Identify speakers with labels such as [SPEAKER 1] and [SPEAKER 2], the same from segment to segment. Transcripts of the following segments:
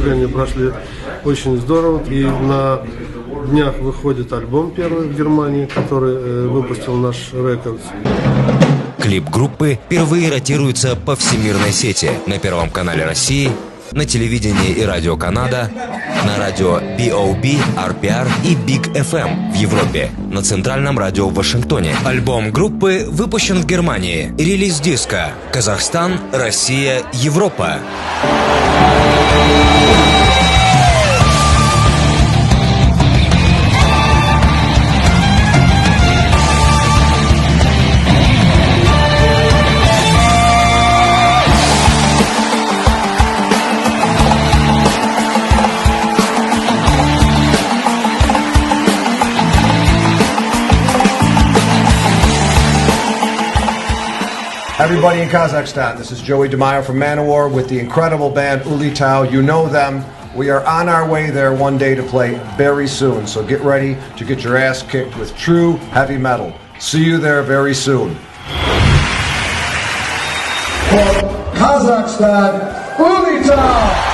[SPEAKER 1] выступления прошли очень здорово. И на днях выходит альбом первый в Германии, который выпустил наш Рекордс.
[SPEAKER 2] Клип группы впервые ротируется по всемирной сети на Первом канале России, на телевидении и радио Канада, на радио BOB, RPR и Big FM в Европе, на Центральном радио в Вашингтоне. Альбом группы выпущен в Германии. Релиз диска: Казахстан, Россия, Европа.
[SPEAKER 3] Everybody in Kazakhstan, this is Joey DeMaio from Manowar with the incredible band Uli Tao. You know them. We are on our way there one day to play very soon, so get ready to get your ass kicked with true heavy metal. See you there very soon. For Kazakhstan, Uli Tao!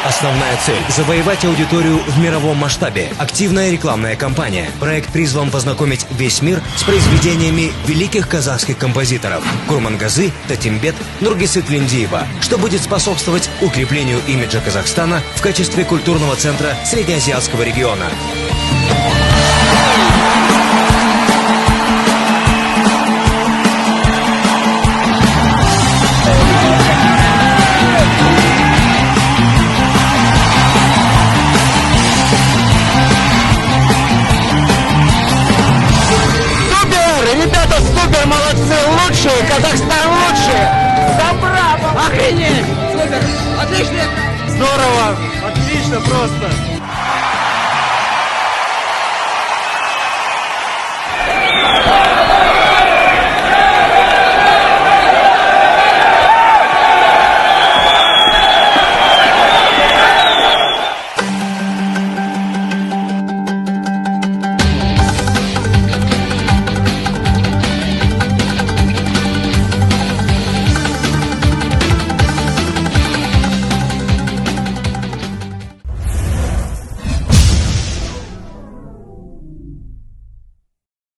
[SPEAKER 2] Основная цель – завоевать аудиторию в мировом масштабе. Активная рекламная кампания. Проект призван познакомить весь мир с произведениями великих казахских композиторов Курмангазы, Татимбет, Нургисет Линдиева, что будет способствовать укреплению имиджа Казахстана в качестве культурного центра Среднеазиатского региона.
[SPEAKER 4] Ребята, супер, молодцы, лучшие, Казахстан лучшие! Добра! Охренеть! Супер! Отлично! Здорово! Отлично просто!